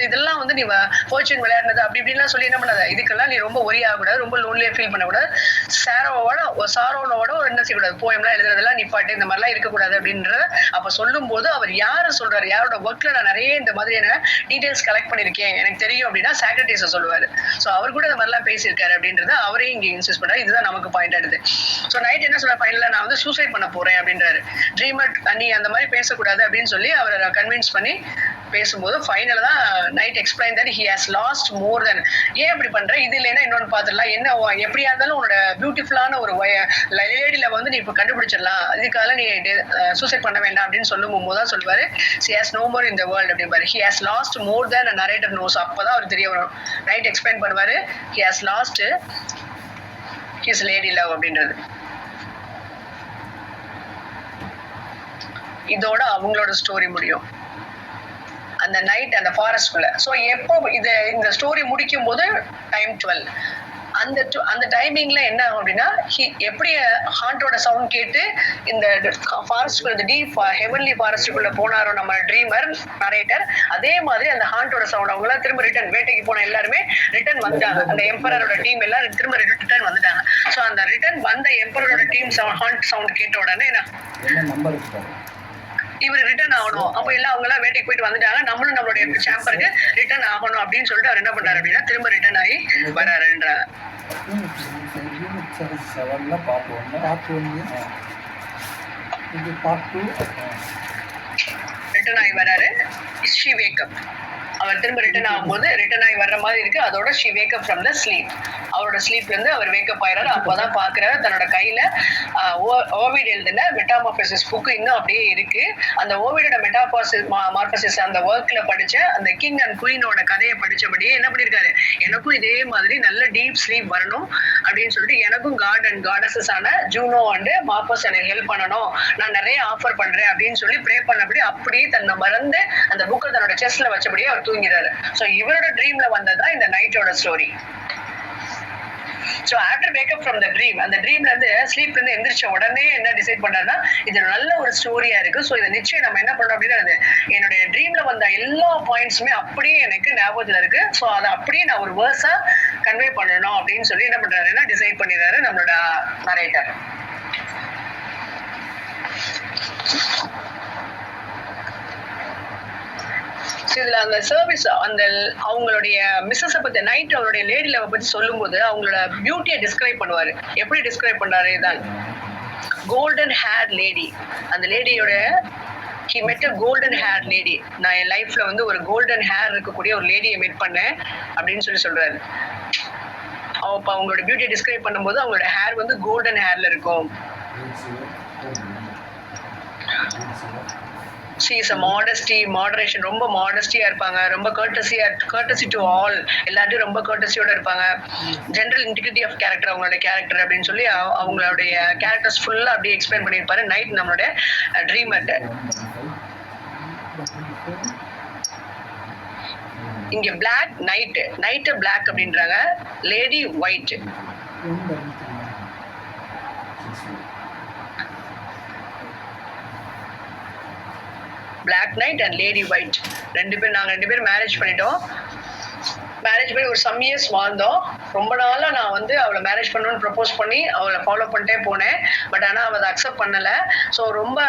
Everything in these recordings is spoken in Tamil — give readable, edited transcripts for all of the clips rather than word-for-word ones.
இதெல்லாம் வந்து நீ ஃபார்ச்சூன் விளையாடுனது அப்படி இப்படின்லாம் சொல்லி என்ன பண்ணாத, இதுக்கெல்லாம் நீ ரொம்ப ஒரி ஆகக்கூடாது, ரொம்ப லோன்லியா ஃபீல் பண்ணக்கூடாது, சாரோனோட ஒரு என்ன செய்யக்கூடாது, போயம்லாம் எழுதுறதெல்லாம் நிப்பாட்டு, இந்த மாதிரிலாம் இருக்கக்கூடாது அப்படின்ற அப்ப சொல்லும் போது அவர் யாரை சொல்றாரு, யாரோட ஒர்க்ல நான் நிறைய இந்த மாதிரியான டீடைல்ஸ் கலெக்ட் பண்ணிருக்கேன் எனக்கு தெரியும் அப்படின்னா சாக்ரட்டிஸை சொல்லுவாரு. ஸோ அவர் கூட இந்த மாதிரிலாம் பேசியிருக்காரு அப்படின்றத அவரே இங்க இன்சிஸ்ட் பண்றாரு. இதுதான் நமக்கு பாயிண்ட் ஆடுது. ஸோ நைட் என்ன சொல்ற, ஃபைனலா நான் வந்து சூசைட் பண்ண போறேன் அப்படின்றாரு. ட்ரீமர் நீ அந்த மாதிரி பேசக்கூடாது அப்படின்னு சொல்லி அவரை கன்வின்ஸ் பண்ணி பேசும்போது ஃபைனலா தான் knight explain that he has lost more then. ஏன் அப்படி பண்ற, இது இல்லைன்னா இன்னொன்று பார்த்துடலாம், என்ன எப்படியா இருந்தாலும் உன்னோட பியூட்டிஃபுல்லான ஒரு லேடியில வந்து நீ இப்போ கண்டுபிடிச்சிடலாம், இதுக்காக நீ சூசைட் பண்ண வேண்டாம் அப்படின்னு சொல்லும் போது தான் சொல்லுவாரு he has no more in the world அப்படிம்பாரு. he has lost more than a narrator knows. அப்பதான் அவர் தெரிய வரும். நைட் எக்ஸ்பிளைன் பண்ணுவாரு he has lost his lady love அப்படின்றது. இதோட அவங்களோட ஸ்டோரி முடியும் அந்த நைட் அந்த ஃபாரஸ்ட்குள்ள. ஸோ எப்போ இந்த ஸ்டோரி முடிக்கும் போது டைம் 12. அந்த டைமிங்ல என்ன ஆகும் அப்படின்னா, எப்படி ஹாண்டோட சவுண்ட் கேட்டு இந்த ஃபாரஸ்ட்குள்ள டீப் ஹெவன்லி ஃபாரஸ்டுக்குள்ள போனாரோ நம்ம ட்ரீமர் நரேட்டர், அதே மாதிரி அந்த ஹாண்டோட சவுண்ட் அவங்க எல்லாம் திரும்ப ரிட்டர்ன் வேட்டைக்கு போன எல்லாருமே ரிட்டர்ன் வந்துட்டாங்க. அந்த எம்பரரோட டீம் எல்லாம் திரும்ப ரிட்டர்ன் வந்துட்டாங்க. ஸோ அந்த ரிட்டர்ன் வந்த எம்பரரோட டீம் ஹாண்ட் சவுண்ட் கேட்ட உடனே இவர் ரிட்டர்ன் ஆகணும். அப்ப எல்லாம் அவங்க எல்லாம் வேட்டைக்கு போயிட்டு வந்துட்டாங்க, நம்மளும் நம்மளுடைய சாம்பருக்கு ரிட்டர்ன் ஆகணும் அப்படின்னு சொல்லிட்டு அவர் என்ன பண்றாரு அப்படின்னா திரும்ப ரிட்டர்ன் ஆகி வராருன்ற ரிட்டர்ன் ஆகி வராரு. She wake up. அவர் திரும்ப ரிட்டர்ன் ஆகும்போது ரிட்டர்ன் ஆகி வர்ற மாதிரி இருக்கு. அதோட she wake up from the sleep. அவரோட ஸ்லீப்ல இருந்து அவர் வேக்கப் ஆயிறாரு. அப்போதான் பாக்குறாரு தன்னோட கையில ஓவிட் எழுதின மெட்டாமார்பசிஸ் புக் இன்னும் அப்படியே இருக்கு. அந்த ஓவிடோட மெட்டாமார்பசிஸ் அந்த ஒர்க்ல படிச்ச அந்த கிங் அண்ட் குயினோட கதையை படிச்சபடியே என்ன பண்ணிருக்காரு, எனக்கும் இதே மாதிரி நல்ல டீப் ஸ்லீப் வரணும் அப்படின்னு சொல்லிட்டு எனக்கும் காட் அண்ட் காடஸஸ் ஆன ஜூனோ அண்ட் மார்பஸ் எனக்கு ஹெல்ப் பண்ணணும், நான் நிறைய ஆஃபர் பண்றேன் அப்படின்னு சொல்லி ப்ரே பண்ணபடி அப்படியே தன்னை மறந்து அந்த புக்கை தன்னோட செஸ்ல வச்சபடியே அவர் தூங்கிறாரு. ஸோ இவரோட ட்ரீம்ல வந்ததுதான் இந்த நைட்டோட story. So after wake up from the dream, அந்த ட்ரீம்ல இருந்து ஸ்லீப்ல இருந்து எந்திரிச்ச உடனே என்ன டிசைட் பண்ணாருன்னா, இது நல்ல ஒரு ஸ்டோரியா இருக்கு. ஸோ இதை நிச்சயம் நம்ம என்ன பண்ணோம் அப்படின்னா, என்னுடைய ட்ரீம்ல வந்த எல்லா பாயிண்ட்ஸுமே அப்படியே எனக்கு ஞாபகத்துல இருக்கு. ஸோ அதை அப்படியே நான் ஒரு வேர்ஸா கன்வே பண்ணணும் அப்படின்னு சொல்லி என்ன பண்றாருன்னா டிசைட் பண்ணிடுறாரு நம்மளோட நரேட்டர். இதுல அந்த சர்வீஸ் அந்த அவங்களுடைய மிஸ்ஸஸை பத்தி நைட் அவருடைய லேடி லவ் பத்தி சொல்லும் போது அவங்களோட பியூட்டியை டிஸ்கிரைப் பண்ணுவாரு. எப்படி டிஸ்கிரைப் பண்ணாரு, இதான் கோல்டன் ஹேர் லேடி. அந்த லேடியோட he met a golden hair lady. நான் என் லைஃப்ல வந்து ஒரு கோல்டன் ஹேர் இருக்கக்கூடிய ஒரு லேடியை மீட் பண்ணேன் அப்படின்னு சொல்றாரு. அப்ப அவங்களோட பியூட்டியை டிஸ்கிரைப் பண்ணும்போது அவங்களோட ஹேர் வந்து கோல்டன் ஹேர்ல இருக்கும். she is a moderation, ரொம்ப மாடஸ்டியா இருப்பாங்க, ரொம்ப courtesy to all, எல்லாரும் ரொம்ப courtesyயோட இருப்பாங்க. ஜெனரல் இன்டிகிரிட்டி ஆஃப் கேரக்டர் அவங்களோட கேரக்டர் அப்படின்னு சொல்லி அவங்களுடைய கேரக்டர்ஸ் ஃபுல்லா அப்படியே எக்ஸ்பிளைன் பண்ணியிருப்பாரு நைட் நம்மளோட ட்ரீமர்ட்ட. இங்க பிளாக் நைட் பிளாக் அப்படின்றாங்க, lady white. Black knight and lady white நாங்க ரெண்டு பேரும் மேரேஜ் பண்ணிட்டோம். மேரேஜ் பண்ணி ஒரு சம் இயர்ஸ் வாழ்ந்தோம். ரொம்ப நாளா நான் வந்து அவளை மேரேஜ் பண்ணணும்னு ப்ரப்போஸ் பண்ணி அவளை ஃபாலோ பண்ணிட்டே போனேன். பட் ஆனால் அவள் அதை அக்செப்ட் பண்ணலை. ஸோ ரொம்ப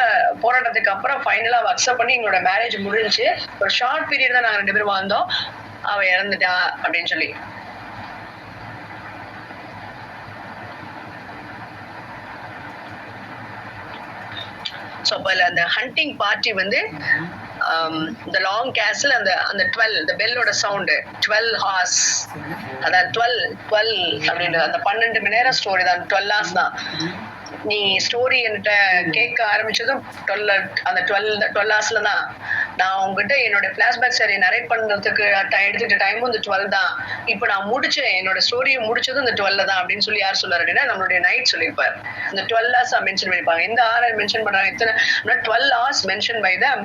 போராட்டத்துக்கு அப்புறம் ஃபைனலாக அவள் அக்செப்ட் பண்ணி எங்களோட மேரேஜ் முடிஞ்சு ஒரு ஷார்ட் பீரியட் தான் நாங்கள் ரெண்டு பேரும் வாழ்ந்தோம். அவள் இறந்துட்டா அப்படின்னு சொல்லி. ஸோ அப்போ அந்த ஹண்டிங் பார்ட்டி வந்து இந்த லாங் கேஸ்ல அந்த 12 இந்த பெல்லோட சவுண்டு 12 ஹார்ஸ், அதான் 12 அப்படின்றது அந்த 12 மணி நேரம் ஸ்டோரி தான், 12 ஹார்ஸ் தான். நீ ஸ்டோரி என்கிட்ட கேட்க ஆரம்பிச்சதும் 12 ஹார்ஸ்ல தான். நான் உங்ககிட்ட என்னோட பிளாஷ்பேக் சரி நரேட் பண்றதுக்கு எடுத்துக்கிட்ட டைமும் இந்த 12 தான். இப்போ நான் முடிச்சேன், என்னோட ஸ்டோரியை முடிச்சதும் இந்த 12 தான் அப்படின்னு சொல்லி யார் சொல்லாரு அப்படின்னா நம்மளுடைய நைட் சொல்லியிருப்பார். இந்த 12 ஹார்ஸ் மென்ஷன் பண்ணிருப்பாங்க. இந்த ஆர் மென்ஷன் பண்றாங்க, இத்தனை 12 hours mention by the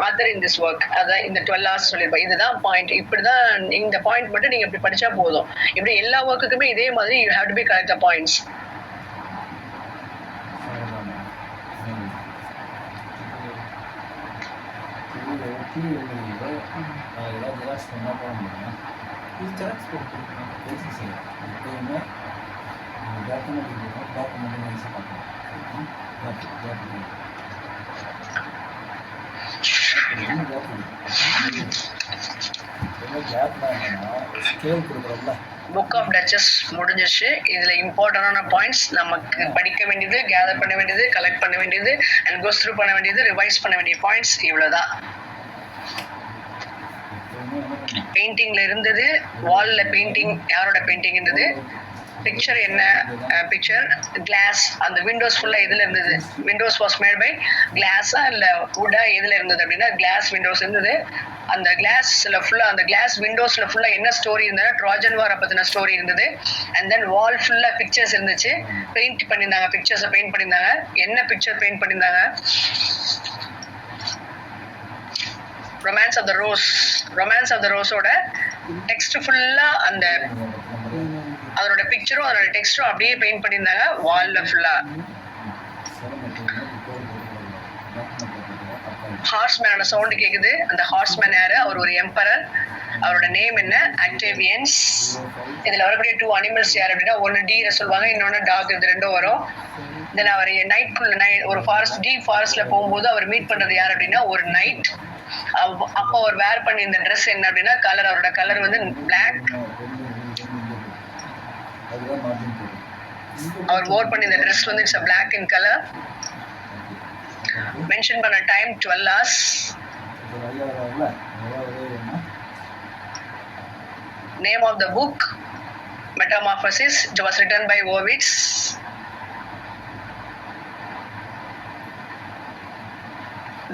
other in this work. அதான் இந்த 12 ஹார்ஸ் சொல்லியிருப்பாங்க. இதுதான் பாயிண்ட். இப்படிதான் இந்த பாயிண்ட் மட்டும் நீங்க இப்படி படிச்சா போதும். இப்படி எல்லா ஒர்க்குக்குமே இதே மாதிரி you have to be correct the points. Xerox பண்ணால் போக முடியும். இது ஜெராக்ஸ் போட்டு பெருசு செய்யும் எப்பயுமே டாக்குமெண்ட் டாக்குமெண்ட் நைஸாக பார்க்கணும். கேப்னா என்னன்னா ஸ்கேல் கொடுக்குறோம்ல. புக் ஆஃப் டச்சஸ் முடிஞ்சிச்சு. இதுல இம்பார்ட்டன்டான பாயிண்ட்ஸ் நமக்கு படிக்க வேண்டியது, கேதர் பண்ண வேண்டியது, கலெக்ட் பண்ண வேண்டியது அண்ட் கோஸ் த்ரூ பண்ண வேண்டியது, ரிவைஸ் பண்ண வேண்டிய பாயிண்ட்ஸ் இவ்வளவுதான். பெயிண்டிங்ல இருந்தது, வால்ல பெயிண்டிங், யாரோட பெயிண்டிங் இருந்தது, பிக்சர் என்ன பிக்சர், கிளாஸ், அந்த விண்டோஸ் ஃபுல்லா எதுல இருந்தது, விண்டோஸ் வாஸ் மேட் பை கிளாஸா இல்ல வுட்டா எதுல இருந்தது அப்படின்னா கிளாஸ் விண்டோஸ் இருந்தது. அந்த கிளாஸ்ல ஃபுல்லா, அந்த கிளாஸ் விண்டோஸ்ல ஃபுல்லா என்ன ஸ்டோரி இருந்ததுன்னா ட்ராஜன் வாரை பத்தின ஸ்டோரி இருந்தது. அண்ட் தென் வால் ஃபுல்லா பிக்சர்ஸ் இருந்துச்சு, பெயிண்ட் பண்ணியிருந்தாங்க, பிக்சர்ஸை பெயிண்ட் பண்ணியிருந்தாங்க. என்ன பிக்சர் பெயிண்ட் பண்ணியிருந்தாங்க, romance of the rose. Romance of the ரோஸோட டெக்ஸ்ட் ஃபுல்லா அந்த அதோட பிக்சரும் அதோட டெக்ஸ்டும் அப்படியே பெயிண்ட் பண்ணியிருந்தாங்க வால்ல ஃபுல்லா. ஹார்ஸ்மேனோட சவுண்ட் கேக்குது. அந்த ஹார்ஸ்மேன் யாரு, அவர் ஒரு எம்பரர். அவரோட நேம் என்ன, ஆக்டேவியன்ஸ். இதுல வரக்கூடிய 2 அனிமல்ஸ் யார் அப்படின்னா, ஒன்னு டீரை சொல்லுவாங்க, இன்னொன்னு டாக். இது ரெண்டும் வரும். தென் அவர் ஒரு ஃபாரஸ்ட், டீப் ஃபாரஸ்ட்ல போகும்போது அவர் மீட் பண்றது யார் அப்படின்னா ஒரு நைட். அப்போ அவர் வேர் பண்ணி இந்த ட்ரெஸ் என்ன அப்படின்னா கலர், அவரோட கலர் வந்து பிளாக். அவர் வேர் பண்ணி இந்த ட்ரெஸ் வந்து it's black in colour. Mention பண்ண time 12 hours. Name of the book Metamorphosis. It was written by Ovid.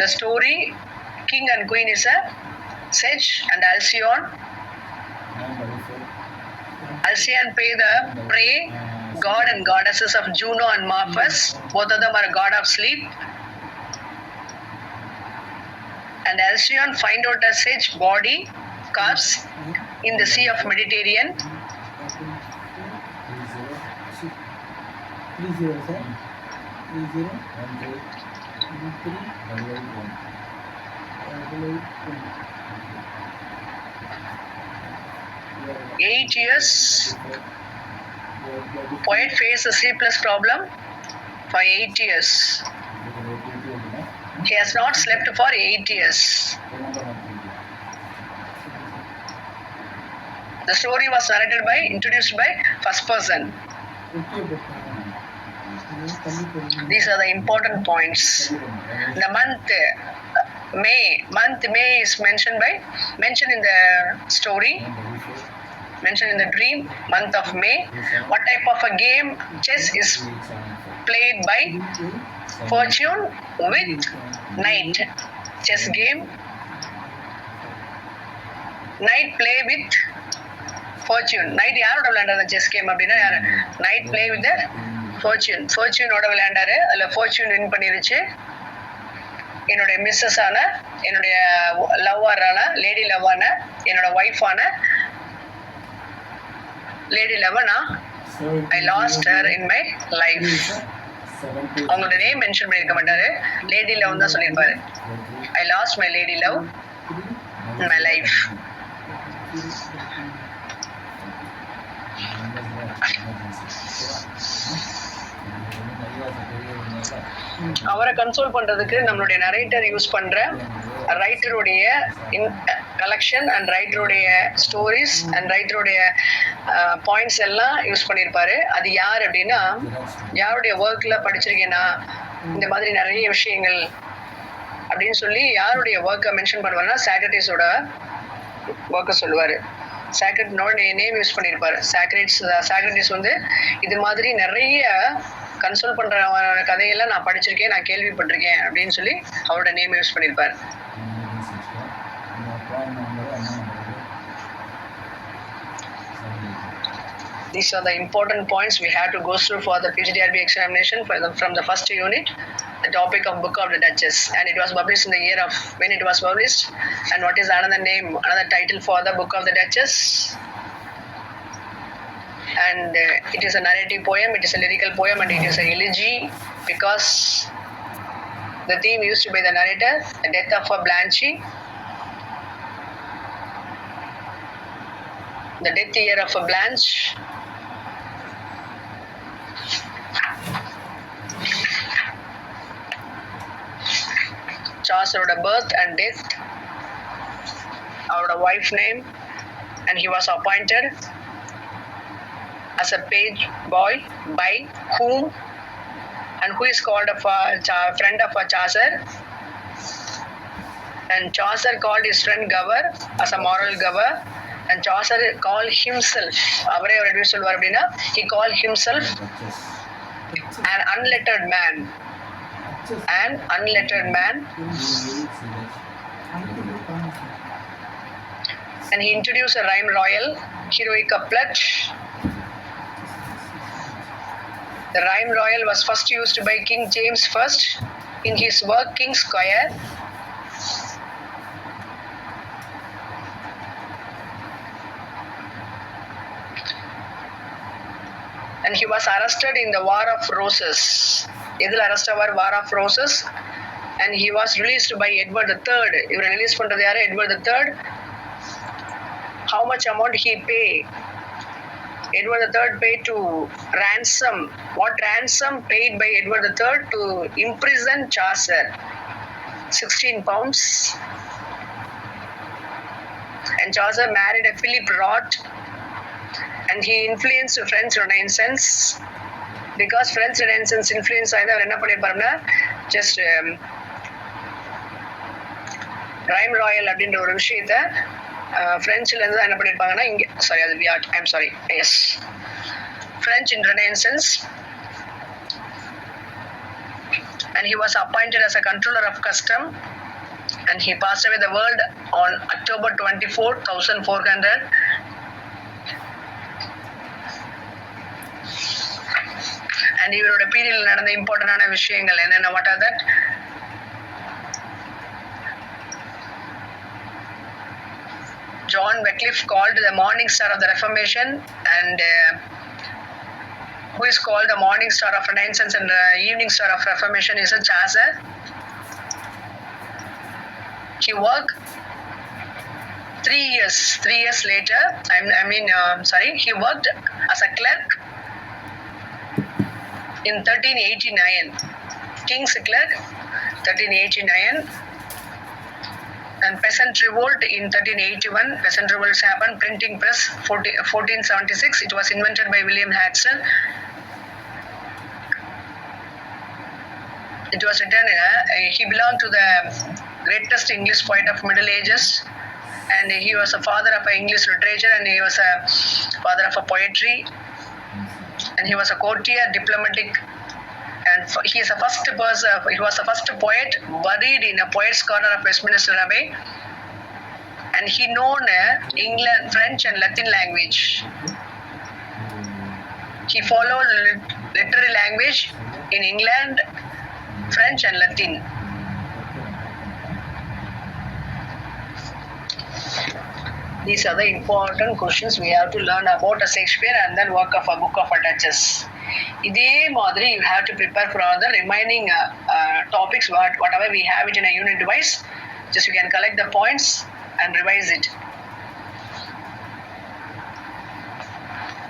The story, king and queen is a Sedge and Alcyone. Alcyone pray god and goddesses of Juno and Morpheus. Both of them are god of sleep. And Alcyone find out a Sedge body corpse in the sea of Mediterranean. 8 years, poet faced a sleepless problem for 8 years. He has not slept for 8 years. The story was narrated by, introduced by first person. These are the important points. The month May is mentioned in the story, mentioned in the dream, month of May. What type of a game? Chess is played by fortune with night. Chess game, night play with fortune. Night யாரோட விளையாண்டாரு செஸ் கேம் அப்படின்னா யாரு, நைட் பிளே வித் ஃபார்ச்சூனோட விளையாண்டாரு. அதில் ஃபார்ச்சூன் வின் பண்ணிருச்சு. என்னுடைய மிஸ்ஸஸ் ஆன, என்னுடைய லவ்வரான, லேடி லவ்வான, என்னோட ஒய்ஃபான லேடி லவ்வனா, I lost her in my life. அவங்களோட நேம் மென்ஷன் பண்ணியிருக்க மாட்டாரு, லேடி லவ் தான் சொல்லியிருப்பாரு. I lost my lady love in my life. அவரை கன்சோல் பண்றதுக்கு நம்மளுடைய நரேட்டர் யூஸ் பண்ற ரைட்டருடைய கலெக்ஷன் அண்ட் ரைட்டருடைய ஸ்டோரிஸ் அண்ட் ரைட்டருடைய பாயிண்ட்ஸ் எல்லாம் யூஸ் பண்ணியிருப்பாரு. அது யார் அப்படின்னா, யாருடைய ஒர்க்ல படிச்சிருக்கேன்னா இந்த மாதிரி நிறைய விஷயங்கள் அப்படின்னு சொல்லி யாருடைய ஒர்க்கை மென்ஷன் பண்ணுவாருன்னா சாக்ரட்டிஸோட ஒர்க்கை சொல்லுவாரு. சாக்ரட்டினோட நேம் யூஸ் பண்ணியிருப்பாரு. சாக்ரட்டிஸ் வந்து இது மாதிரி நிறைய கன்சோல் பண்ற கதையெல்லாம் நான் படிச்சிருக்கேன், நான் கேள்விப்பட்டிருக்கேன் அப்படின்னு சொல்லி அவரோட நேம் யூஸ் பண்ணியிருப்பாரு. These are the important points we have to go through for the PGDRB examination from the first unit, the topic of Book of the Duchess, and it was published in the year of when it was published, and what is another name, another title for the Book of the Duchess. And it is a narrative poem, it is a lyrical poem, and it is a elegy because the theme used by the narrator, the death of a Blanche, The death year of Blanche. Chaucer's birth and death. Our wife name, and he was appointed as a page boy by whom, and who is called a friend of a Chaucer. And Chaucer called his friend Gower as a moral Gower, and Chaucer called himself, he called himself an unlettered man. An unlettered man. And he introduced a rhyme royal, heroic couplet. The rhyme royal was first used by King James I in his work King's Square. And he was arrested in the War of Roses. Edil arrested War of Roses. And he was released by Edward III. He was released from Edward III. How much amount he paid? Edward III paid to ransom. What ransom paid by Edward III to imprison Chaucer? 16 pounds. And Chaucer married a Philip Roth. And he influenced French Renaissance. Because French Renaissance influence just rhyme royal அப்படின்ற ஒரு விஷயத்தை பிரெஞ்சில் இருந்து என்ன பண்ணிருப்பாங்கன்னா இங்க சாரி அது I'm sorry as French in Renaissance. And he was appointed as a controller of custom, and he passed away the world on October 24, 1400. And இவரோட பீரியட்ல நடந்த இம்பார்ட்டன்டான விஷயங்கள் என்னென்ன what are that? John Wycliffe called the morning star of the Reformation, and who is called the morning star of Renaissance and evening star of Reformation is a Chaucer. He worked 3 years. 3 years later, he worked as a clerk in 1389. King's clerk, 1389. And peasant revolt in 1381. Peasant revolts happened. Printing press, 1476. It was invented by William Haxton. It was written, he belonged to the greatest English poet of Middle Ages, and he was a father of English literature, and he was a father of poetry, and he was a courtier, diplomatic, and he is the first person. He was the first poet buried in a poet's corner of Westminster Abbey, and he known English, French, and Latin language. He followed literary language in England, French and Latin. These are the important questions we have to learn about a Shakespeare and then work of a book of Duchess. இதே மாதிரி you have to prepare for all the remaining topics, whatever we have it in a unit wise. Just you can collect the points and revise it.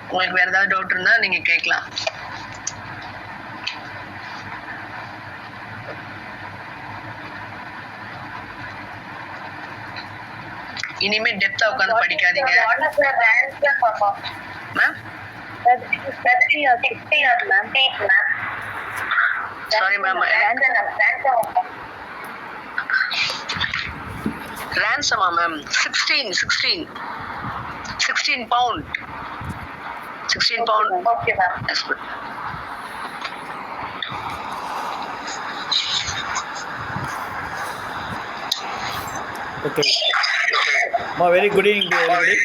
உங்களுக்கு வேற ஏதாவது டவுட் இருந்தா நீங்க கேட்கலாம். இனிமே டெப்தா உட்காந்து படிக்காதீங்க ma'am. Sorry ma'am. ransom ma'am 16 pound. 16 pound. Okay ma'am. Yes, good. Okay. Ma, very good evening to everybody.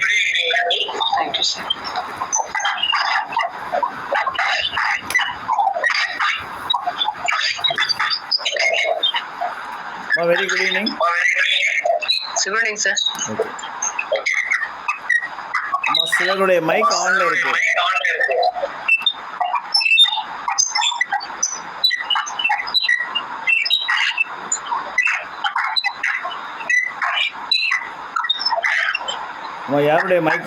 Thank you, sir. Ma, very good evening. Good evening, sir. Okay. Ma, சிலருடைய மைக் ஆன்ல இருக்கு. யாருடைய மைக்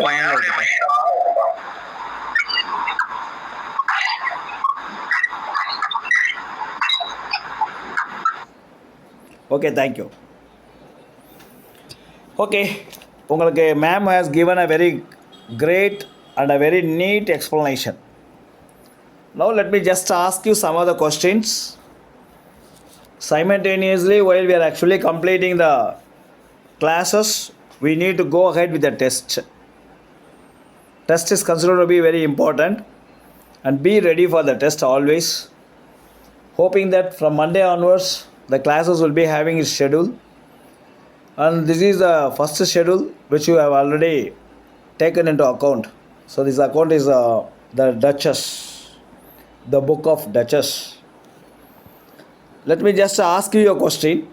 ஓகே தேங்க்யூ. ஓகே, உங்களுக்கு ma'am has given a very great and a very neat explanation. Now let me just ask you some other questions. Simultaneously, while we are actually completing the classes, we need to go ahead with the test. Test is considered to be very important, and be ready for the test always. Hoping that from Monday onwards, the classes will be having its schedule. And this is the first schedule which you have already taken into account. So this account is the Duchess, the book of Duchess. Let me just ask you a question.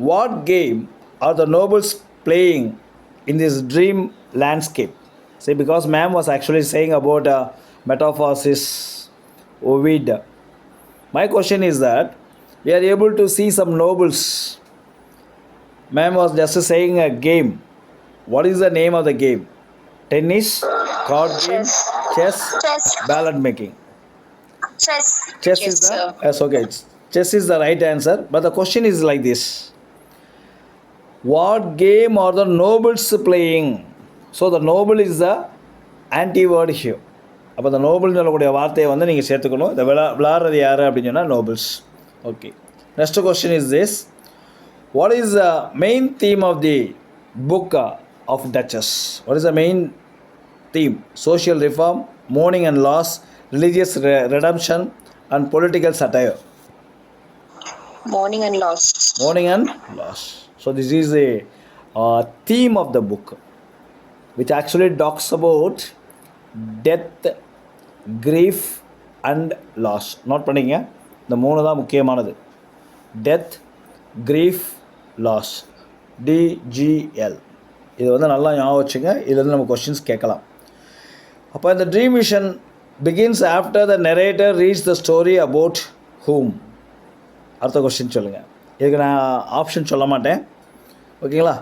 What game are the nobles playing in this dream landscape? See, because ma'am was actually saying about metamorphosis, Ovid. My question is that we are able to see some nobles. Ma'am was just saying a game. What is the name of the game? Tennis, card game, chess, ballad making. Chess. Chess is the yes, okay. Chess is the right answer. But the question is like this: what game are the nobles playing? So the noble is the anti-word here. அப்போ the noble சொல்லக்கூடிய வார்த்தையை வந்து நீங்கள் சேர்த்துக்கணும். இந்த விளாடுறது யார் அப்படின்னு சொன்னால் nobles. Okay. Next question is this: what is the main theme of the book of Duchess? What is the main theme? Social reform, mourning and loss, religious redemption, and political satire. Mourning and loss. Mourning and loss. So this is a theme of the book, which actually talks about death, grief, and loss. Not பண்ணிங்க, இந்த மூணு தான் முக்கியமானது. Death, grief, loss. DGL. இது வந்து நல்லா ஞாபகம் வச்சுங்க. இதுலேருந்து நம்ம கொஸ்டின்ஸ் கேட்கலாம். அப்போ இந்த dream vision begins after the narrator reads the story about whom. அடுத்த கொஸ்டின் சொல்லுங்கள். இதுக்கு நான் ஆப்ஷன் சொல்ல மாட்டேன், ஓகேங்களா?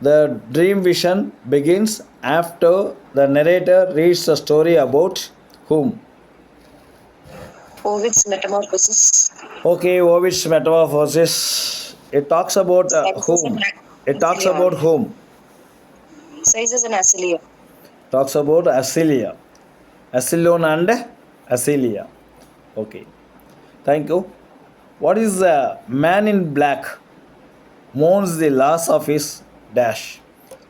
The dream vision begins after the narrator reads the story about whom. Ovid's Metamorphosis. Okay, Ovid's Metamorphosis. It talks about whom? It talks about whom? Caesar and Acilia. Talks about Acilia. Acilion and Acilia. Okay. Thank you. What is the man in black mourns the loss of his dash?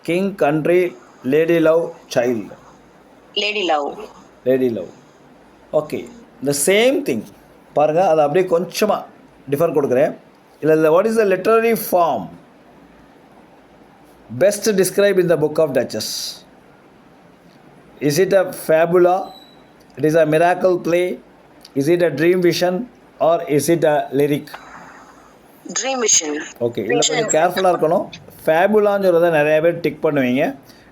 King, country, lady love, child. Lady Love. Lady love. Okay. The same thing. பாருங்கள், அதை அப்படியே கொஞ்சமாக டிஃபர் கொடுக்குறேன். இல்லை what is the literary form best described in the book of Duchess? Is it a fabula? It is a miracle play? Is it a dream vision? Or is it a lyric? Dream vision. Okay, இதில் கொஞ்சம் கேர்ஃபுல்லாக இருக்கணும். ஃபேபுலான்னு சொல்கிறத நிறைய பேர் டிக் பண்ணுவீங்க.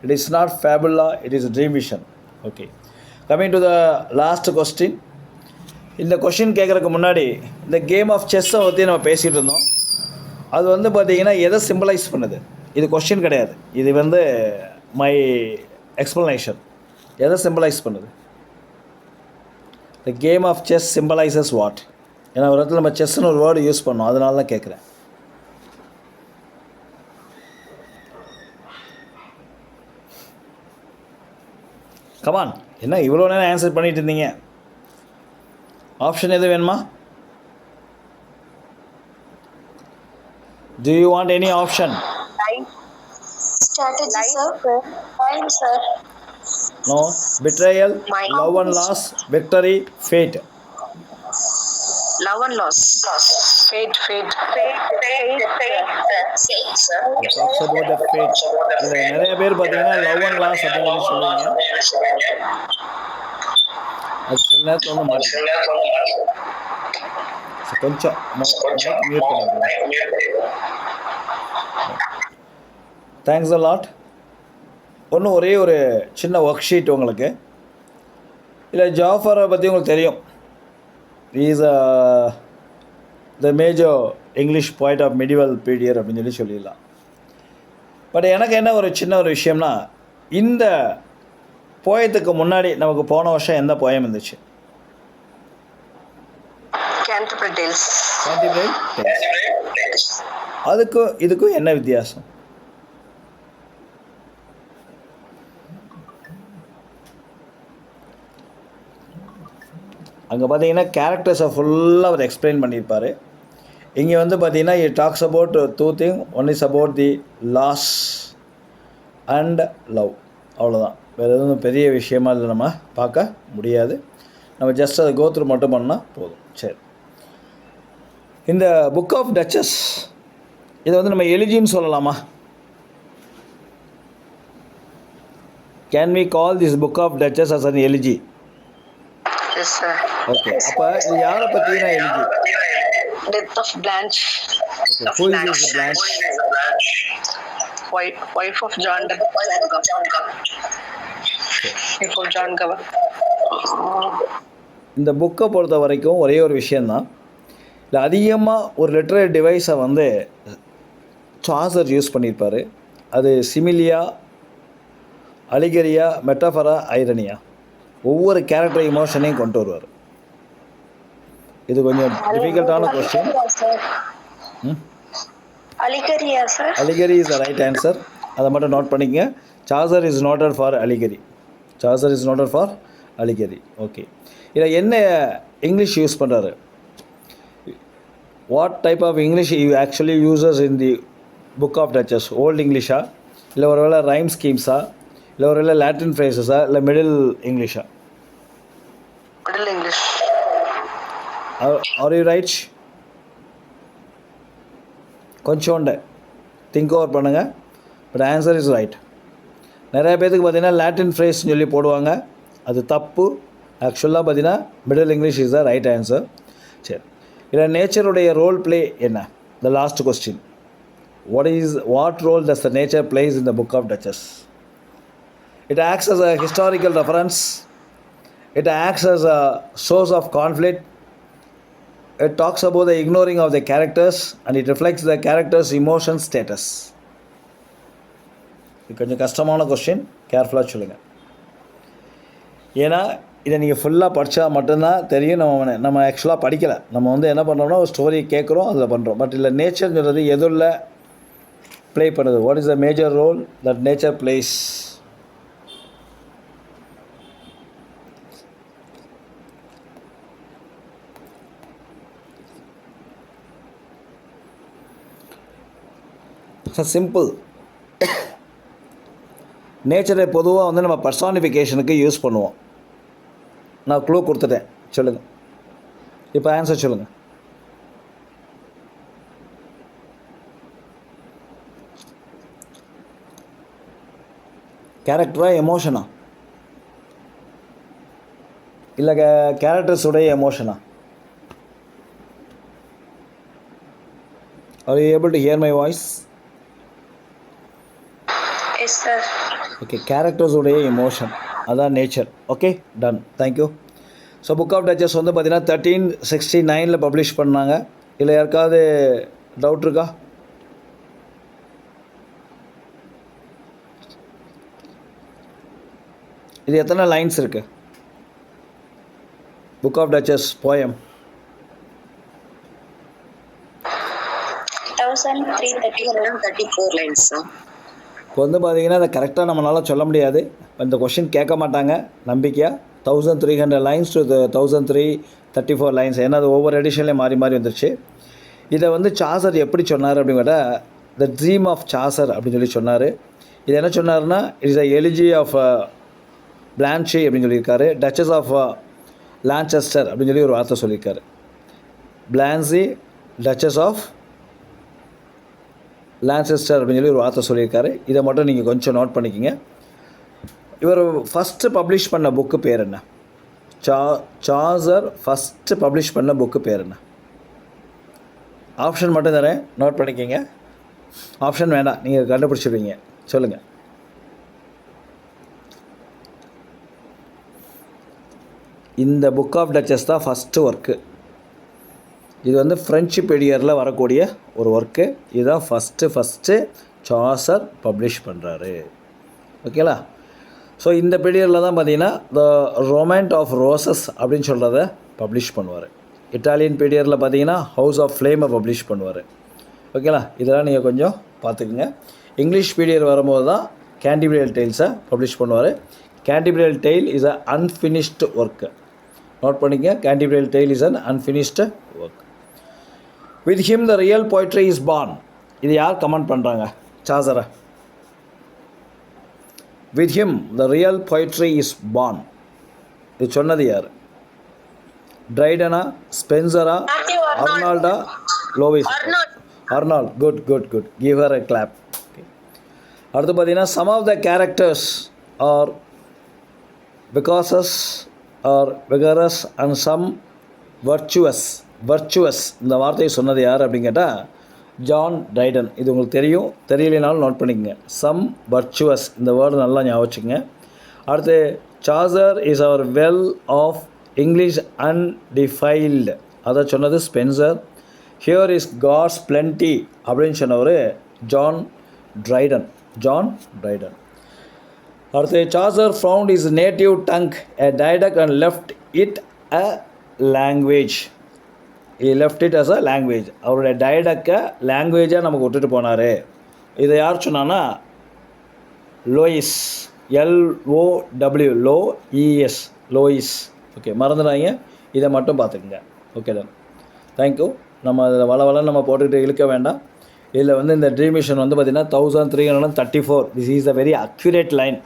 It is not fabula, it is dream vision. Okay, coming to the last question. இந்த கொஸ்டின் கேட்குறதுக்கு முன்னாடி இந்த கேம் ஆஃப் செஸ்ஸை பற்றி நம்ம பேசிகிட்டு இருந்தோம். அது வந்து பார்த்திங்கன்னா எதை சிம்பிளைஸ் பண்ணுது? இது கொஸ்டின் கிடையாது, இது வந்து மை எக்ஸ்ப்ளனேஷன். எதை சிம்பிளைஸ் பண்ணுது? The game of chess simplifies what? ஏன்னா ஒரு இடத்துல நம்ம செஸ்ன்னு ஒரு வேர்டு யூஸ் பண்ணோம், அதனால தான் கேட்குறேன். கமான், என்ன இவ்வளோ நேரம் ஆன்சர் பண்ணிட்டு இருந்தீங்க? ஆப்ஷன் எது வேணுமா? Do you want any option? Strategy, sir. Time, sir. No. Betrayal, love and loss, victory, fate. Love and loss. Fate. Fate, sir. It talks about the fate. இதில் நிறைய பேர் பார்த்தீங்கன்னா லவ் அண்ட் லாஸ் அப்படின்னு சொல்லுவீங்க. அது சில நேரத்தில் வந்து மாட்டேன். கொஞ்சம் மியூட் பண்ணிடுறேன். Thanks a lot. ஒரே ஒரு சின்ன ஒர்க் ஷீட் உங்களுக்கு. இல்லை ஜாஃபரை பற்றி உங்களுக்கு தெரியும். Is the major English poet of medieval period அப்படின்னு சொல்லிடலாம். பட் எனக்கு என்ன ஒரு சின்ன ஒரு விஷயம்னா, இந்த போயத்துக்கு முன்னாடி நமக்கு போன வருஷம் எந்த போயம் இருந்துச்சு? Canterbury Tales. Canterbury Tales. அதுக்கும் இதுக்கும் என்ன வித்தியாசம்? அங்கே பார்த்தீங்கன்னா கேரக்டர்ஸை ஃபுல்லாக அவர் எக்ஸ்பிளைன் பண்ணியிருப்பார். இங்கே வந்து பார்த்தீங்கன்னா it talks about two thing. One is about the loss and love. அவ்வளோதான், வேறு எதுவும் பெரிய விஷயமா இல்லை, நம்ம பார்க்க முடியாது. நம்ம ஜஸ்ட் அதை கோத்ரூ மட்டும் பண்ணால் போதும். சரி, இந்த புக் ஆஃப் டச்சஸ் இதை வந்து நம்ம எலிஜின்னு சொல்லலாமா? Can we call this book of Duchess as an elegy? Yes, sir. Okay, அப்போ இது யாரை பற்றினா elegy? Death of Blanche. Okay, who is this Blanche? Wife of John Gower. இந்த புக்கை பொறுத்த வரைக்கும் ஒரே ஒரு விஷயந்தான், இல்லை அதிகமாக ஒரு லிட்ரரி டிவைஸை வந்து சாசர் யூஸ் பண்ணியிருப்பார். அது சிமிலியா, அலிகரியா, மெட்டாஃபரா, ஐரனியா, ஒவ்வொரு கேரக்டர் இமோஷனையும் கொண்டு வருவார். இது கொஞ்சம் டிஃபிகல்ட்டான question. Allegoria, sir. Allegory is the right answer. அதை மட்டும் நோட் பண்ணிக்கங்க. Chaucer is noted for allegory. Chaucer is noted for allegory. Okay, இதில் என்ன இங்கிலீஷ் யூஸ் பண்ணுறாரு? What type of English you actually uses in the book of Duchess? Old இங்கிலீஷா, இல்லை ஒருவேளை ரைம் ஸ்கீம்ஸா, இல்லை ஒருவேளை லாட்டின் ஃப்ரேசஸா, இல்லை மிடில் இங்கிலீஷா? Middle English. Are you right? கொஞ்சோண்டு திங்க் ஓவர் பண்ணுங்கள். But answer is right. நிறைய பேருக்கு பார்த்தீங்கன்னா லாட்டின் ஃப்ரேஸ்ன்னு சொல்லி போடுவாங்க, அது தப்பு. ஆக்சுவலாக பார்த்தீங்கன்னா middle English is the right answer. சரி, இதில் நேச்சருடைய ரோல் ப்ளே என்ன? The last question. What role does the nature plays in the book of Duchess? It acts as a historical reference. It acts as a source of conflict. It talks about the ignoring of the characters and it reflects the characters' emotion status. இது கொஞ்சம் கஷ்டமான கொஸ்டின், கேர்ஃபுல்லாக சொல்லுங்கள். ஏன்னா இதை நீங்கள் ஃபுல்லாக படித்தா மட்டும்தான் தெரியும். நம்ம ஆக்சுவலாக படிக்கலை. நம்ம வந்து என்ன பண்ணுறோம்னா ஒரு ஸ்டோரி கேட்குறோம், அதில் பண்ணுறோம். பட் இல்லை, நேச்சர்ங்கிறது எதில் ப்ளே பண்ணுறது? What is the major role that nature plays? Simple. நேச்சரை பொதுவாக வந்து நம்ம பர்சானிஃபிகேஷனுக்கு யூஸ் பண்ணுவோம். நான் க்ளூ கொடுத்துட்டேன், சொல்லுங்கள். இப்போ ஆன்சர் சொல்லுங்கள். கேரக்டரா, எமோஷனா? இல்லை கேரக்டர்ஸுடைய எமோஷனா? Are you able to hear my voice? Yes, sir. Okay, கேரக்டர்ஸுடைய எமோஷன், அதான் nature. Okay, done, thank you. So book of Duchess வந்து பார்த்தீங்கன்னா 1369 பப்ளிஷ் பண்ணாங்க. இல்லை யாருக்காவது டவுட் இருக்கா? இது எத்தனை லைன்ஸ் இருக்குது? Book of Duchess poem 1334 lines, sir. இப்போ வந்து பார்த்தீங்கன்னா அதை கரெக்டாக நம்மளால் சொல்ல முடியாது. இந்த கொஷின் கேட்க மாட்டாங்க நம்பிக்கையாக. 1300 லைன்ஸ் டு 1334 லைன்ஸ். ஏன்னா அது ஒவ்வொரு எடிஷன்லேயும் மாறி மாறி வந்துருச்சு. இதை வந்து சாசர் எப்படி சொன்னார் அப்படின்னு கேட்டால், த ட்ரீம் ஆஃப் சாசர் அப்படின்னு சொல்லி சொன்னார். இது என்ன சொன்னார்னா, இட்ஸ் அ எலிஜி ஆஃப் பிளான்ஷி அப்படின்னு சொல்லியிருக்காரு. டச்சஸ் ஆஃப் லான்செஸ்டர் அப்படின்னு சொல்லி ஒரு வார்த்தை சொல்லியிருக்காரு. பிளான்சி டச்சஸ் ஆஃப் லான்செஸ்டர் அப்படின்னு சொல்லி ஒரு வார்த்தை சொல்லியிருக்காரு. இதை மட்டும் நீங்கள் கொஞ்சம் நோட் பண்ணிக்கிங்க. இவர் ஃபஸ்ட்டு பப்ளிஷ் பண்ண புக்கு பேர் என்ன? சாசர் ஃபஸ்ட்டு பப்ளிஷ் பண்ண புக்கு பேர் என்ன? ஆப்ஷன் மட்டும் தரேன், நோட் பண்ணிக்கிங்க. ஆப்ஷன் வேண்டாம், நீங்கள் கண்டுபிடிச்சிடுவீங்க. சொல்லுங்கள். இந்த புக் ஆஃப் டச்சஸ் தான் ஃபஸ்ட்டு ஒர்க்கு. இது வந்து ஃப்ரெஞ்சு பீரியடில் வரக்கூடிய ஒரு ஒர்க்கு. இதுதான் ஃபஸ்ட்டு சாசர் பப்ளிஷ் பண்ணுறாரு. ஓகேலா? ஸோ இந்த பீரியடில் தான் பார்த்தீங்கன்னா த ரொமாண்ட் ஆஃப் ரோசஸ் அப்படின்னு சொல்கிறத பப்ளிஷ் பண்ணுவார். இட்டாலியன் பீரியடில் பார்த்தீங்கன்னா ஹவுஸ் ஆஃப் ஃப்ளேமை பப்ளிஷ் பண்ணுவார். ஓகேலா? இதெல்லாம் நீங்கள் கொஞ்சம் பார்த்துக்குங்க. இங்கிலீஷ் பீரியட் வரும்போது தான் கேண்டிபிரியல் டெய்ல்ஸை பப்ளிஷ் பண்ணுவார். Canterbury tale is a unfinished work. Note பண்ணிக்க, Canterbury tale is an unfinished work. With him the real poetry is born. இது யார் கமெண்ட் பண்ணுறாங்க? சாசரை. With him the real poetry is born. இது சொன்னது யார்? ட்ரைடனா, ஸ்பென்சரா, அர்னால்டா, லோவிஸ்? Arnold. Good good good. Give her a clap. அடுத்து பார்த்தீங்கன்னா some of the characters are vicious or vigorous and some virtuous. Virtuous இந்த வார்த்தையை சொன்னது யார் அப்படின்னு கேட்டால் ஜான் ட்ரைடன். இது உங்களுக்கு தெரியும், தெரியலைனாலும் நோட் பண்ணிக்கங்க. சம் வர்ச்சுவஸ் இந்த வேர்டு நல்லா ஞாபகம் வச்சுக்கோங்க. அடுத்து Chaucer is our well of English undefiled. அதை சொன்னது Spenser. Here is God's plenty அப்படின்னு சொன்னவர் ஜான் ட்ரைடன். John Dryden. அடுத்து Chaucer found his native tongue a dialect and left it a language. he left it as a language. அவருடைய டைடக்கை லாங்குவேஜாக நமக்கு விட்டுட்டு போனார். இதை யார் சொன்னான்னா லோயிஸ். LOW LOES லோயிஸ். ஓகே, மறந்துடாங்க. இதை மட்டும் பார்த்துக்குங்க. ஓகே தான், தேங்க்யூ. நம்ம அதில் வளவளன்னு நம்ம போட்டுக்கிட்டு இழுக்க வேண்டாம். இதில் வந்து இந்த ட்ரீம் மிஷன் வந்து பார்த்திங்கன்னா 1334. This is a very accurate line.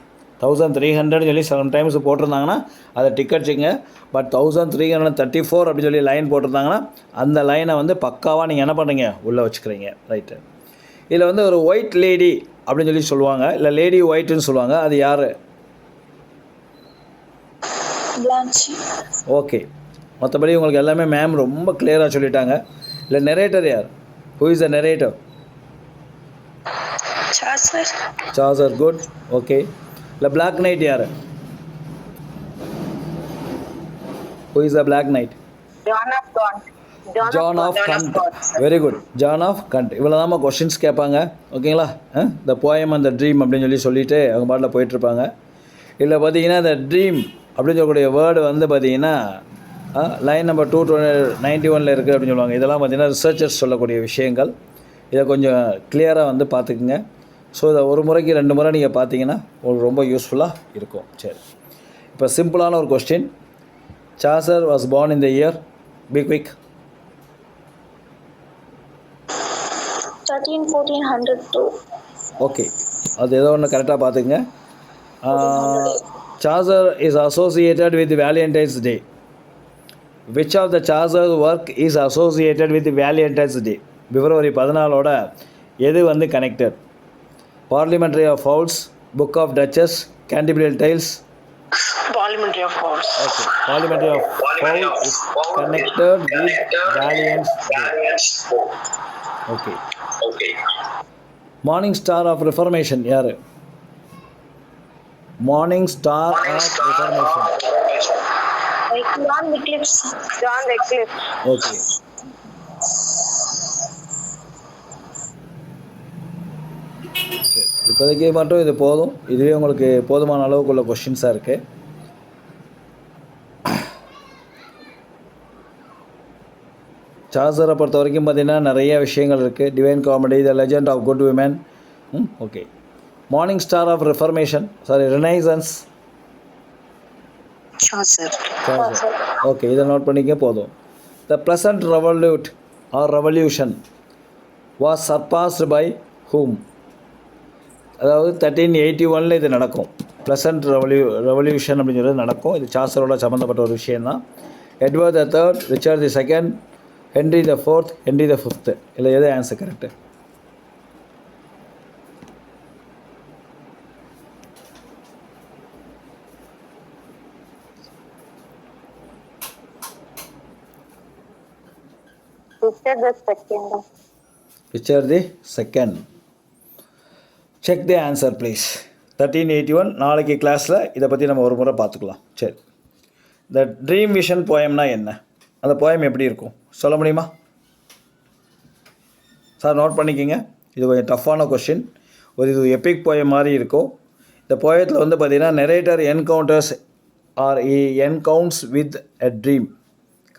1300 சொல்லி சம்டைம்ஸ் போட்டிருந்தாங்கன்னா அதை டிக்கெட் வச்சுங்க. பட் 1334 அப்படின்னு சொல்லி லைன் போட்டிருந்தாங்கன்னா அந்த லைனை வந்து பக்காவாக நீங்கள் என்ன பண்ணுறீங்க, உள்ளே வச்சுக்கிறீங்க. ரைட்டு. இதில் வந்து ஒரு ஒயிட் லேடி அப்படின்னு சொல்லி சொல்லுவாங்க, இல்லை லேடி ஒயிட்டுன்னு சொல்லுவாங்க. அது யார்? ஓகே, மற்றபடி உங்களுக்கு எல்லாமே மேம் ரொம்ப கிளியராக சொல்லிட்டாங்க. இல்லை நெரேட்டர் யார்? Who is the narrator? Chaucer. Good. Okay. இல்லை பிளாக் நைட் யார்? Who is the black knight? John of Gaunt. Very good. John of Gaunt. இவ்வளோ தான் கொஷின்ஸ் கேட்பாங்க. ஓகேங்களா? த போயம் அந்த ட்ரீம் அப்படின்னு சொல்லிட்டு அவங்க பாட்டில் போயிட்டுருப்பாங்க. இதில் பார்த்தீங்கன்னா இந்த ட்ரீம் அப்படின்னு சொல்லக்கூடிய வேர்டு வந்து பார்த்தீங்கன்னா லைன் நம்பர் 291 இருக்குது அப்படின்னு சொல்லுவாங்க. இதெல்லாம் பார்த்தீங்கன்னா ரிசர்ச்சர்ஸ் சொல்லக்கூடிய விஷயங்கள். இதை கொஞ்சம் கிளியராக வந்து பார்த்துக்குங்க. ஸோ இதை ஒரு முறைக்கு 2 முறை நீங்கள் பார்த்தீங்கன்னா உங்களுக்கு ரொம்ப யூஸ்ஃபுல்லாக இருக்கும். சரி, இப்போ சிம்பிளான ஒரு question. Chaucer was born in the year. Be quick. 1402. Okay, அது ஏதோ ஒன்று கரெக்டாக பார்த்துக்குங்க. Chaucer is associated with Valentine's day. Which of the Chaucer work is associated with Valentine's day? பிப்ரவரி 14ஓட எது வந்து connected? Parliamentary of Fowls, Book of Duchess, Canterbury Tales. Parliamentary of Fowls. Okay, Parliamentary of Fowls is connected with Valiant's Day. Okay. Morning Star of Reformation யாரு? Morning Star of Reformation. John Wycliffe. John Wycliffe. Okay. சரி, இப்போதைக்கு மட்டும் இது போதும். இதுவே உங்களுக்கு போதுமான அளவுக்குள்ள கொஷின்ஸாக இருக்குது. சாசரை பொறுத்த வரைக்கும் பார்த்திங்கன்னா நிறைய விஷயங்கள் இருக்குது. Divine comedy, the legend of good women. Okay. Morning star of reformation, sorry renaissance. Okay, இதை நோட் பண்ணிக்க போதும். The peasant revolt or revolution was suppressed by whom? அதாவது 1381 இது நடக்கும். ப்ளசன்ட் ரெவல்யூஷன் அப்படின்னு சொல்கிறது நடக்கும். இது சாசரோட சம்மந்தப்பட்ட ஒரு விஷயந்தான். Edward III, Richard II, Henry IV, Henry V. இல்லை எது answer correct? Richard II. Check the answer please. 1381. நாளைக்கு கிளாஸில் இதை பற்றி நம்ம ஒரு முறை பார்த்துக்கலாம். சரி, இந்த ட்ரீம் விஷன் போயம்னா என்ன? அந்த போயம் எப்படி இருக்கும் சொல்ல முடியுமா சார்? நோட் பண்ணிக்கோங்க, இது கொஞ்சம் டஃப்பான கொஷின். ஒரு இது எபிக் போயம் மாதிரி இருக்கும். இந்த போயத்தில் வந்து பார்த்திங்கன்னா நெரேட்டர் என்கவுண்ட்ஸ் வித் எ ட்ரீம்.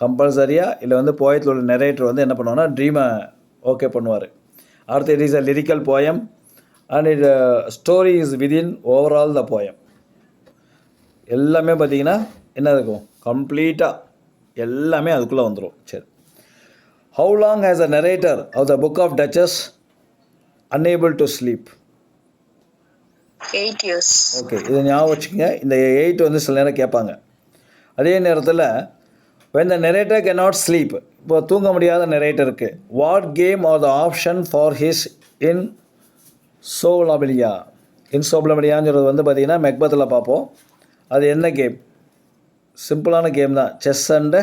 கம்பல்சரியாக இல்லை வந்து போயத்தில் உள்ள நெரேட்டர் வந்து என்ன பண்ணுவாங்கன்னா ட்ரீமை ஓகே பண்ணுவார். அடுத்து it is a lyrical poem and it story is within overall the poem. எல்லாமே பார்த்திங்கன்னா என்ன இருக்கும், கம்ப்ளீட்டாக எல்லாமே அதுக்குள்ளே வந்துடும். சரி, how long has a narrator of the book of Duchess unable to sleep? 8 years. Okay, இதை ஞாபகம் வச்சுக்கோங்க. இந்த 8 வந்து சில நேரம் கேட்பாங்க. அதே நேரத்தில் when the narrator cannot sleep, இப்போ தூங்க முடியாத நரேட்டருக்கு what game are the option for his இன்சோப்ளபிலியாங்கிறது வந்து பார்த்திங்கன்னா மெக்பத்தில் பார்ப்போம். அது என்ன கேம்? சிம்பிளான கேம் தான், செஸ் அண்டு